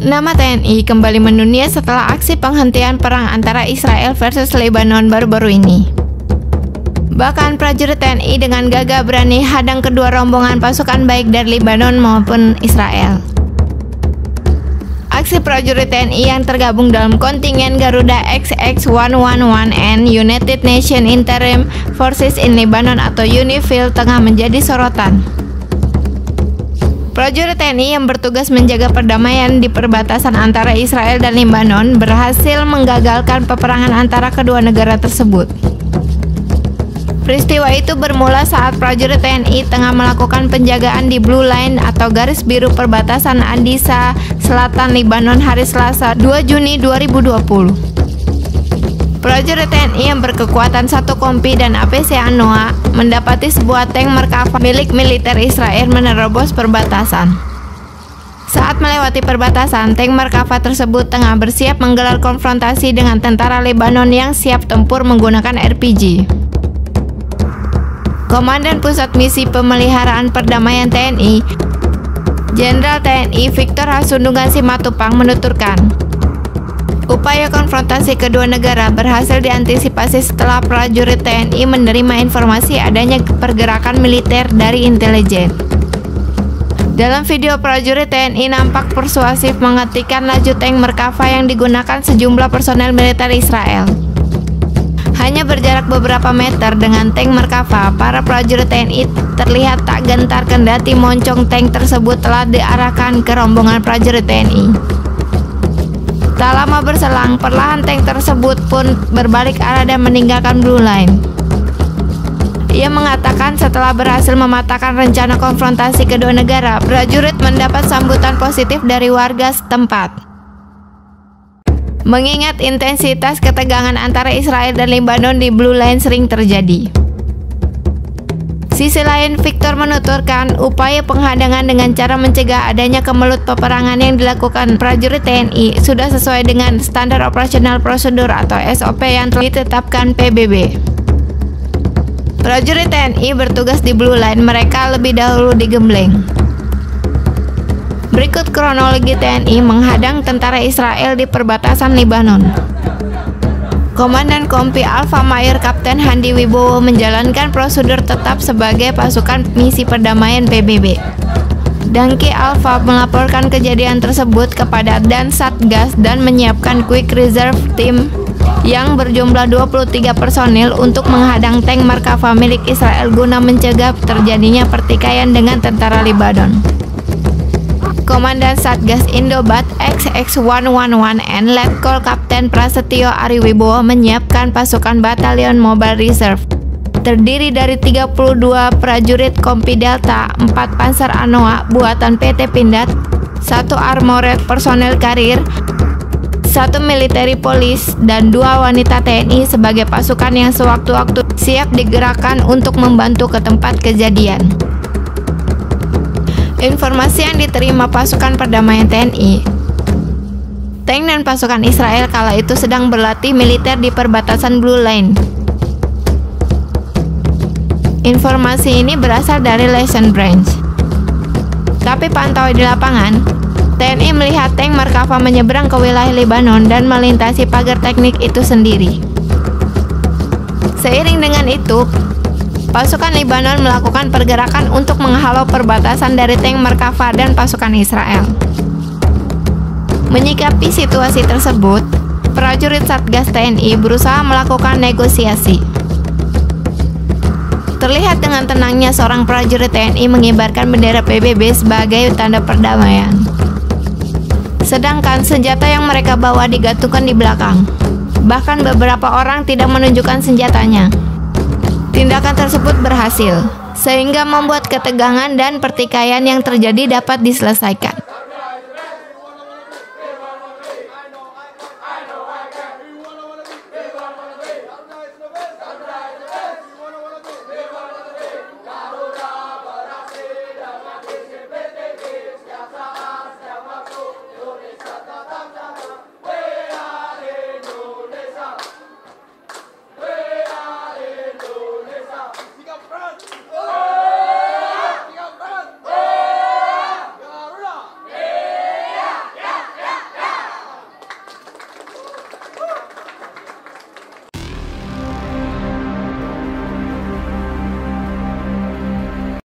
Nama TNI kembali mendunia setelah aksi penghentian perang antara Israel versus Lebanon baru-baru ini. Bahkan prajurit TNI dengan gagah berani hadang kedua rombongan pasukan baik dari Lebanon maupun Israel. Aksi prajurit TNI yang tergabung dalam kontingen Garuda XX-111 United Nations Interim Forces in Lebanon atau UNIFIL tengah menjadi sorotan. Prajurit TNI yang bertugas menjaga perdamaian di perbatasan antara Israel dan Lebanon berhasil menggagalkan peperangan antara kedua negara tersebut. Peristiwa itu bermula saat prajurit TNI tengah melakukan penjagaan di Blue Line atau garis biru perbatasan Adisa, Selatan Lebanon hari Selasa 2 Juni 2020. Prajurit TNI yang berkekuatan 1 kompi dan APC ANOA mendapati sebuah tank Merkava milik militer Israel menerobos perbatasan. Saat melewati perbatasan, tank Merkava tersebut tengah bersiap menggelar konfrontasi dengan tentara Lebanon yang siap tempur menggunakan RPG. Komandan Pusat Misi Pemeliharaan Perdamaian TNI, Jenderal TNI Victor Hasundungan Simatupang menuturkan, upaya konfrontasi kedua negara berhasil diantisipasi setelah prajurit TNI menerima informasi adanya pergerakan militer dari intelijen. Dalam video, prajurit TNI nampak persuasif menghentikan laju tank Merkava yang digunakan sejumlah personel militer Israel. Hanya berjarak beberapa meter dengan tank Merkava, para prajurit TNI terlihat tak gentar kendati moncong tank tersebut telah diarahkan ke rombongan prajurit TNI. Tak lama berselang, perlahan tank tersebut pun berbalik arah dan meninggalkan Blue Line. Ia mengatakan setelah berhasil mematahkan rencana konfrontasi kedua negara, prajurit mendapat sambutan positif dari warga setempat. Mengingat intensitas ketegangan antara Israel dan Lebanon di Blue Line sering terjadi. Sisi lain, Victor menuturkan upaya penghadangan dengan cara mencegah adanya kemelut peperangan yang dilakukan prajurit TNI sudah sesuai dengan standar operasional prosedur atau SOP yang telah ditetapkan PBB. Prajurit TNI bertugas di Blue Line, mereka lebih dahulu digembleng. Berikut kronologi TNI menghadang tentara Israel di perbatasan Lebanon. Komandan Kompi Alfa Mayor Kapten Handi Wibowo menjalankan prosedur tetap sebagai pasukan misi perdamaian PBB. Danki Alfa melaporkan kejadian tersebut kepada Dan Satgas dan menyiapkan Quick Reserve Team yang berjumlah 23 personil untuk menghadang tank Merkava milik Israel guna mencegah terjadinya pertikaian dengan tentara Lebanon. Komandan Satgas Indobat XX-111 Letkol Kapten Prasetyo Ariwibowo menyiapkan pasukan Batalion Mobile Reserve terdiri dari 32 prajurit Kompi Delta, 4 Panzer ANOA buatan PT Pindad, 1 Armored Personel Karir, 1 Military Police, dan 2 wanita TNI sebagai pasukan yang sewaktu-waktu siap digerakkan untuk membantu ke tempat kejadian. Informasi yang diterima pasukan perdamaian TNI, tank dan pasukan Israel kala itu sedang berlatih militer di perbatasan Blue Line. Informasi ini berasal dari Lesson Branch. Tapi pantau di lapangan, TNI melihat tank Merkava menyeberang ke wilayah Lebanon dan melintasi pagar teknik itu sendiri. Seiring dengan itu, pasukan Lebanon melakukan pergerakan untuk menghalau perbatasan dari tank Merkava dan pasukan Israel. Menyikapi situasi tersebut, prajurit Satgas TNI berusaha melakukan negosiasi. Terlihat dengan tenangnya seorang prajurit TNI mengibarkan bendera PBB sebagai tanda perdamaian. Sedangkan senjata yang mereka bawa digantungkan di belakang. Bahkan beberapa orang tidak menunjukkan senjatanya. Tindakan tersebut berhasil, sehingga membuat ketegangan dan pertikaian yang terjadi dapat diselesaikan.